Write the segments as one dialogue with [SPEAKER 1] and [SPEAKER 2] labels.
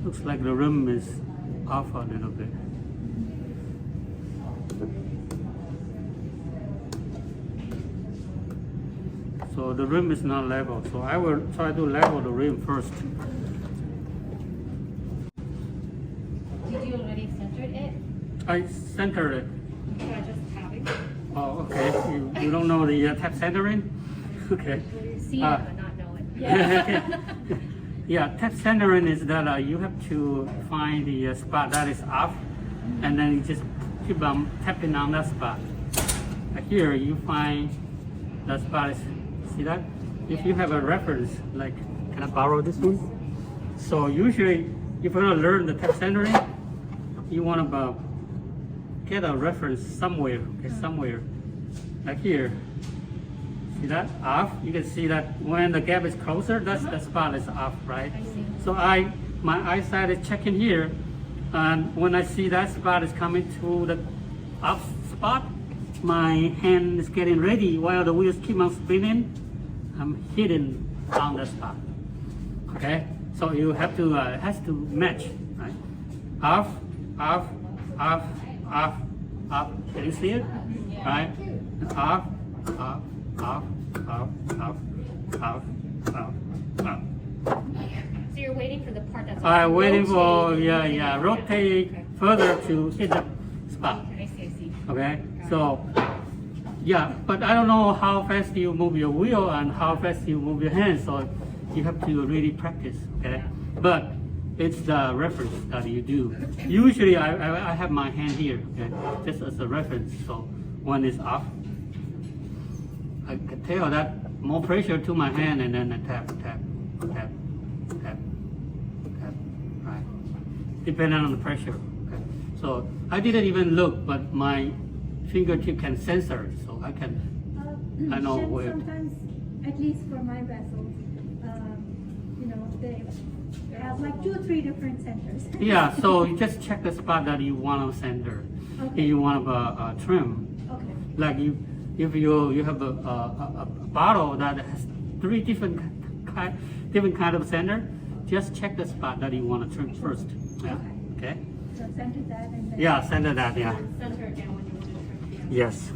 [SPEAKER 1] Looks like the rim is off a little bit. So the rim is not level. So I will try to level the rim first.
[SPEAKER 2] Did you already center it?
[SPEAKER 1] I centered it.
[SPEAKER 2] Try just tapping.
[SPEAKER 1] Oh, okay. You don't know the tap centering? Okay.
[SPEAKER 2] You see it but not know it. Yeah.
[SPEAKER 1] Yeah, tap centering is that you have to find the spot that is off, and then you just keep on tapping on that spot. Here you find the spot is, see that? If you have a reference, like, can I borrow this one? So usually, if you want to learn the tap centering, you want to get a reference somewhere, okay, somewhere, like here. See that? Off. You can see that when the gap is closer, that's the spot is off, right?
[SPEAKER 2] I see.
[SPEAKER 1] So my eyesight is checking here, and when I see that spot is coming to the off spot, my hand is getting ready while the wheels keep on spinning. I'm hitting on the spot. Okay? So you have to it has to match, right? Off, off, off, off, off. Can you see it? Right? Off, off, off, off, off, off, off, off.
[SPEAKER 2] So you're waiting for the part that's
[SPEAKER 1] I'm waiting for
[SPEAKER 2] rotating.
[SPEAKER 1] rotate
[SPEAKER 2] Okay.
[SPEAKER 1] further to hit the spot.
[SPEAKER 2] I see.
[SPEAKER 1] Okay, so yeah, but I don't know how fast you move your wheel and how fast you move your hands, so you have to really practice. Okay, but it's the reference that you do. Usually I have my hand here, okay, just as a reference. So when it's off, I can tell that more pressure to my hand, and then I tap, tap, tap, tap, tap, right? Depending on the pressure. Okay. So I didn't even look, but my fingertip can sensor, so I can, I know where.
[SPEAKER 3] Sometimes, at least for my vessels, you know, they have like 2 or 3 different centers.
[SPEAKER 1] Yeah, so you just check the spot that you want to center.
[SPEAKER 3] Okay.
[SPEAKER 1] If you want to trim,
[SPEAKER 3] Okay.
[SPEAKER 1] like if you have a bottle that has 3 different kind of center, just check the spot that you want to trim first. Yeah. Okay.
[SPEAKER 3] So center that and then.
[SPEAKER 1] Yeah, center that. Yeah.
[SPEAKER 2] Center it down when you want to trim.
[SPEAKER 1] Yes.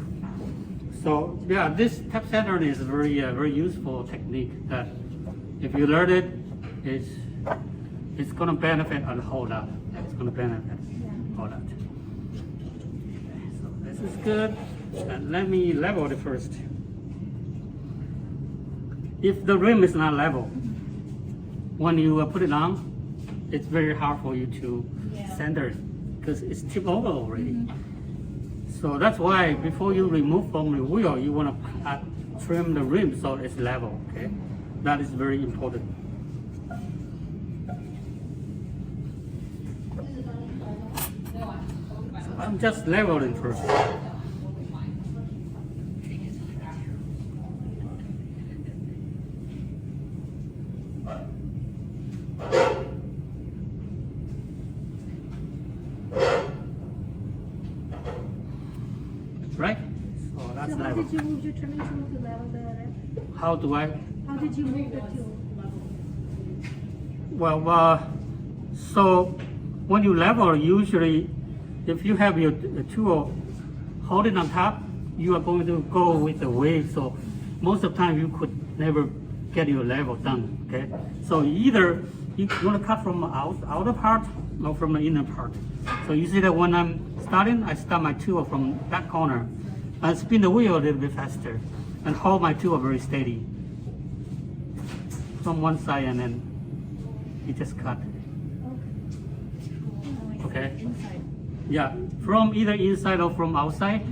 [SPEAKER 1] So yeah, this tap centering is a very useful technique that if you learn it, it's going to benefit a whole lot. It's going to benefit a whole lot. Okay, so this is good. And let me level it first. If the rim is not level, when you put it on, it's very hard for you to center it because it's tipped over already. So that's why before you remove from the wheel, you want to trim the rim so it's level. Okay, that is very important. So I'm just leveling first. Right? So that's
[SPEAKER 3] So how
[SPEAKER 1] level.
[SPEAKER 3] did you move your trimming tool to level the rest?
[SPEAKER 1] How do I?
[SPEAKER 3] How did you move the tool?
[SPEAKER 1] Well, so when you level, usually if you have your tool hold it on top, you are going to go with the wave. So most of the time you could never get your level done. Okay, so either you want to cut from the outer part or from the inner part. So you see that when I'm starting, I start my tool from that corner and spin the wheel a little bit faster and hold my tool very steady from one side, and then you just cut. Okay.
[SPEAKER 2] Inside.
[SPEAKER 1] Yeah, from either inside or from outside.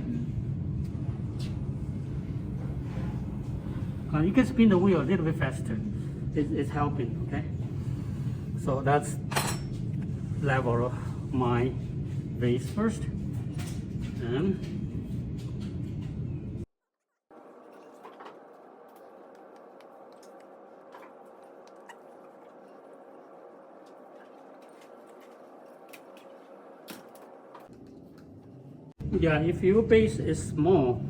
[SPEAKER 1] You can spin the wheel a little bit faster. It's helping, okay? So that's level my base first. And yeah, if your base is small,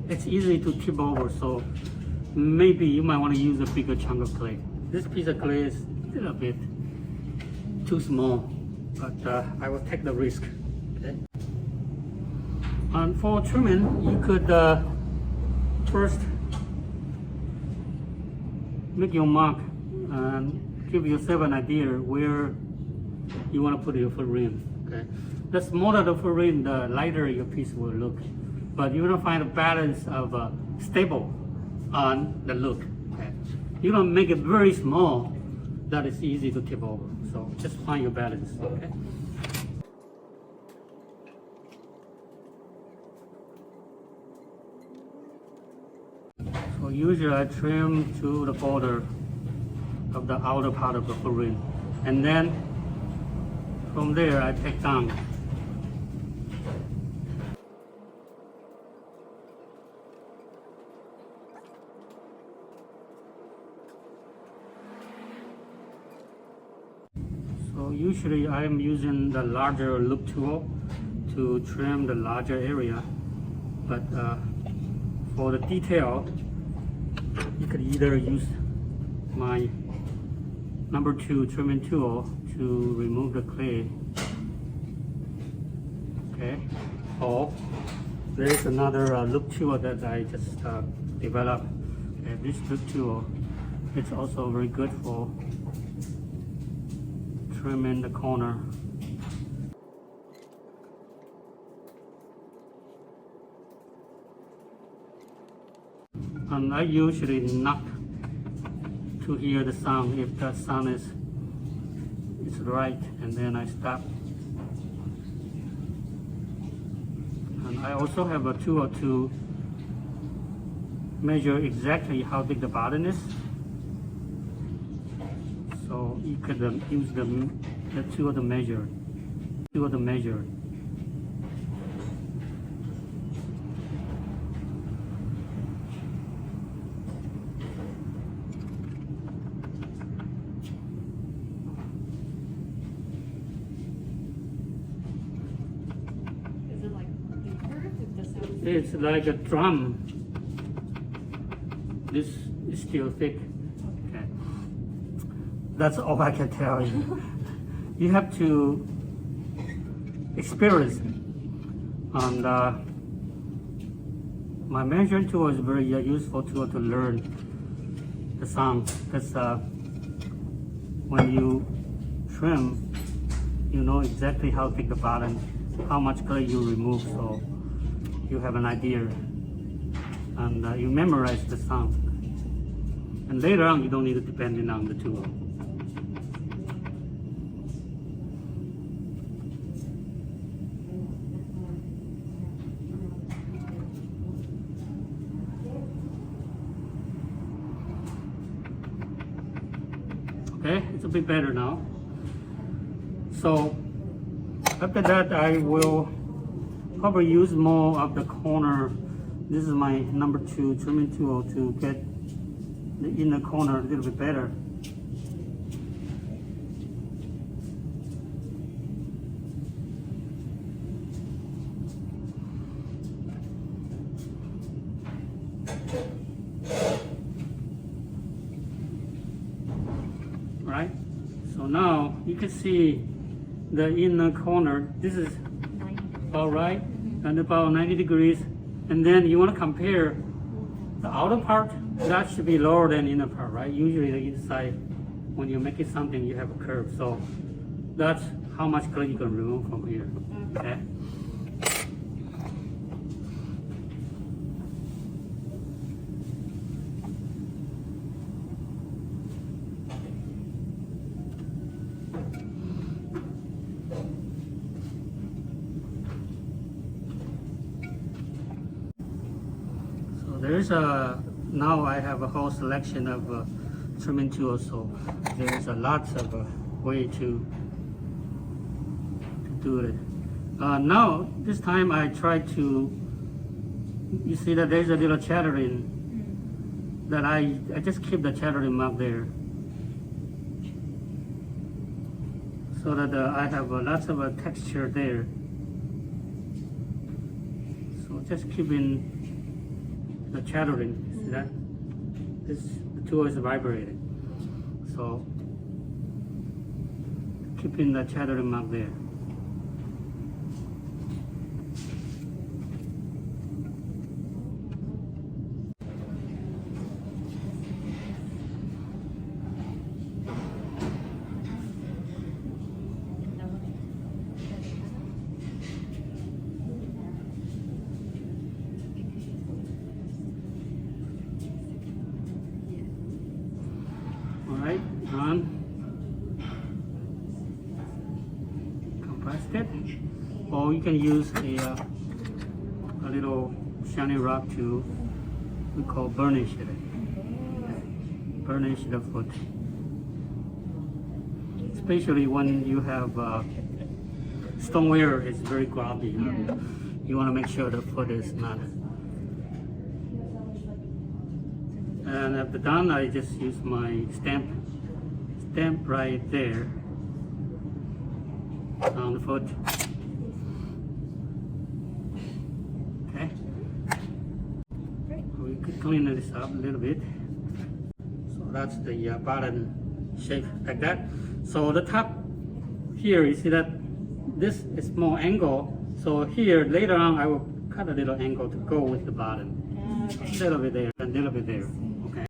[SPEAKER 1] it's easy to tip over, so maybe you might want to use a bigger chunk of clay. This piece of clay is a little bit too small, but I will take the risk. Okay. And for trimming, you could first make your mark and give yourself an idea where you want to put your foot ring. Okay. The smaller the foot ring, the lighter your piece will look. But you want to find a balance of stable on the look. Okay. You don't make it very small, that is easy to tip over. So just find your balance. Okay. So usually I trim to the border of the outer part of the foot ring, and then from there I take down. So usually I am using the larger loop tool to trim the larger area, but for the detail, you could either use my number 2 trimming tool to remove the clay. Okay, or there's another loop tool that I just developed. Okay, this loop tool, it's also very good for trimming the corner. And I usually knock to hear the sound. If that sound is right, and then I stop. And I also have a tool to measure exactly how big the bottom is. So you could use the tool to measure. It's like a drum. This is still thick. Okay. That's all I can tell you. You have to experience it. And my measuring tool is very useful tool to learn the sound. Because when you trim, you know exactly how thick the bottom, how much clay you remove. So you have an idea, and you memorize the sound. And later on, you don't need to depend on the tool. Okay, it's a bit better now. So after that, I will probably use more of the corner. This is my number 2 trimming tool to get the inner corner a little bit better. Right? So now you can see the inner corner. This is about right, and about 90 degrees. And then you want to compare the outer part, that should be lower than inner part, right? Usually the inside, when you're making something, you have a curve. So that's how much clay you can remove from here, okay? There's now I have a whole selection of trimming tools, so there's a lots of way to do it. Now this time I try to, you see that there's a little chattering that I just keep the chattering mark there, so that I have lots of texture there. So just keeping the chattering, see that? The tool is vibrating. So keeping the chattering mark there. Alright, done. Compressed it. Or you can use a little shiny rock to, we call burnish it. Burnish the foot. Especially when you have stoneware is very grubby. You want to make sure the foot is not. And after done, I just use my stamp right there on the foot. Okay. We could clean this up a little bit. So that's the bottom shape like that. So the top here, you see that this is more angle. So here later on, I will cut a little angle to go with the bottom. A little bit there, and a little bit there. Okay.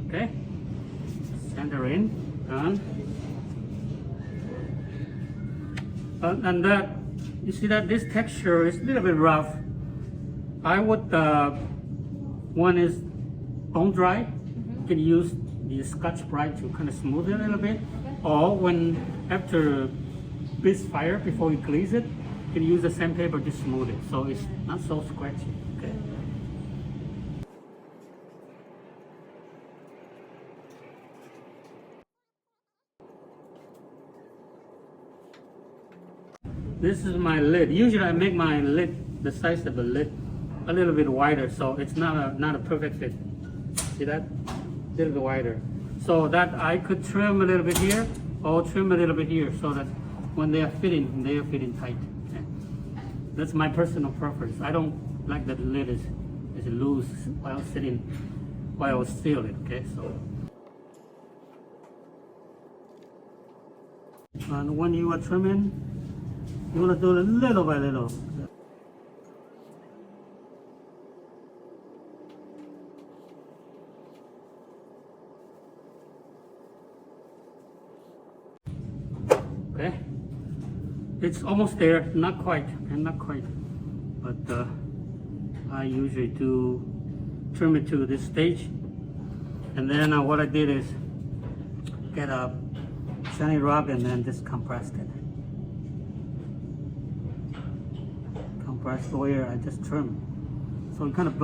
[SPEAKER 1] Okay. Center in, done. And that, you see that this texture is a little bit rough. I would, one is bone dry. You can use the Scotch-Brite to kind of smooth it a little bit. Or when, after this fire, before you glaze it, you can use the sandpaper to smooth it. So it's not so scratchy, okay? This is my lid. Usually I make my lid, the size of the lid, a little bit wider, so it's not a perfect fit. See that? A little bit wider. So that I could trim a little bit here, or trim a little bit here, so that when they are fitting tight. Okay. That's my personal preference. I don't like that the lid is loose while seal it. Okay, so. And when you are trimming, you want to do it little by little. Okay, it's almost there, not quite, but I usually do trim it to this stage, and then what I did is get a shiny rock and then just compressed it. Compressed where I just trim, so you kind of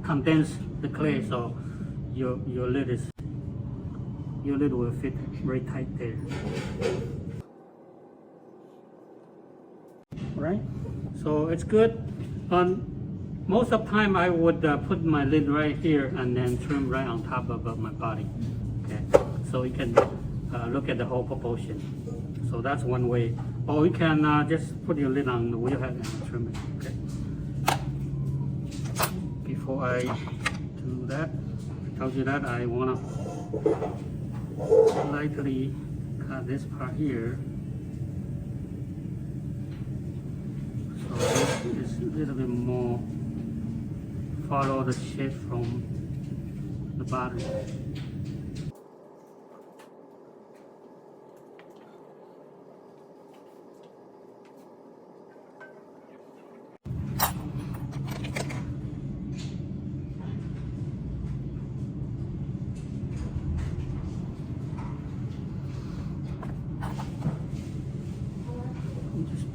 [SPEAKER 1] condense the clay, so your lid will fit very tight there. Right? So it's good. Most of the time I would put my lid right here and then trim right on top of my body. Okay, so you can look at the whole proportion. So that's one way. Or you can just put your lid on the wheel head and trim it. Okay. Before I do that, I told you that I want to lightly cut this part here. So this is a little bit more follow the shape from the bottom.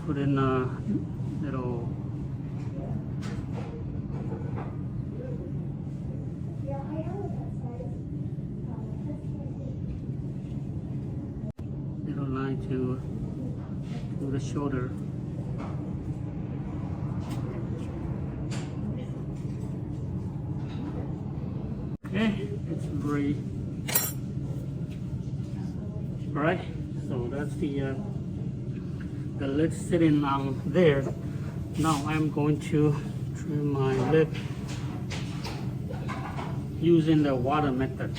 [SPEAKER 1] Put in a little line to the shoulder. Okay, it's very right. So that's the lid sitting on there. Now I'm going to trim my lid using the water method.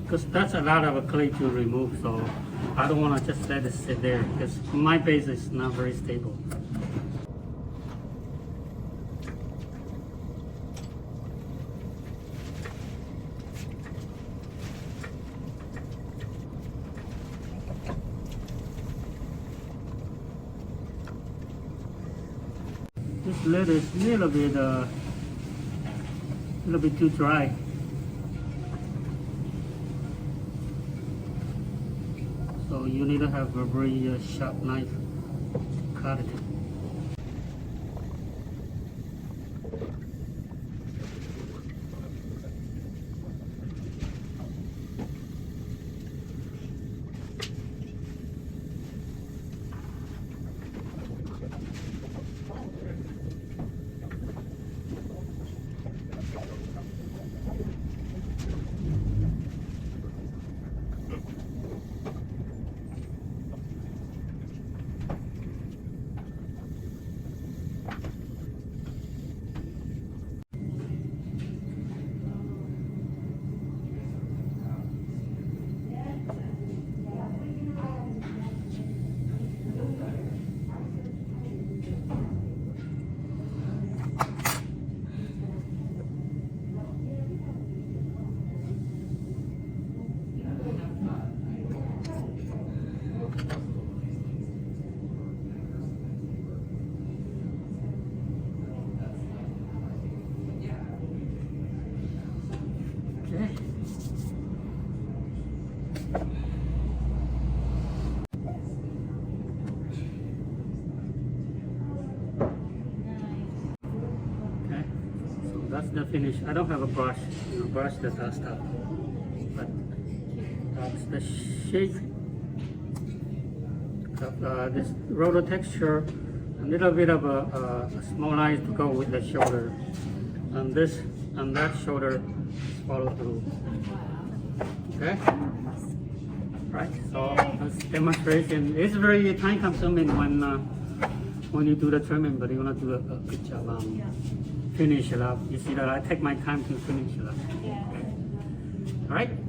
[SPEAKER 1] Because that's a lot of clay to remove, so I don't want to just let it sit there because my base is not very stable. This lid is a little bit too dry. So you need to have a very sharp knife to cut it. That's the finish. I don't have a brush, brush the dust out. But that's the shape of this roller texture. A little bit of a small line to go with the shoulder. And this and that shoulder follow through. Okay? Right, so that's demonstration. It's very time consuming when you do the trimming, but you want to do a good job on finish it up. You see that I take my time to finish it up.
[SPEAKER 2] Yeah.
[SPEAKER 1] All right.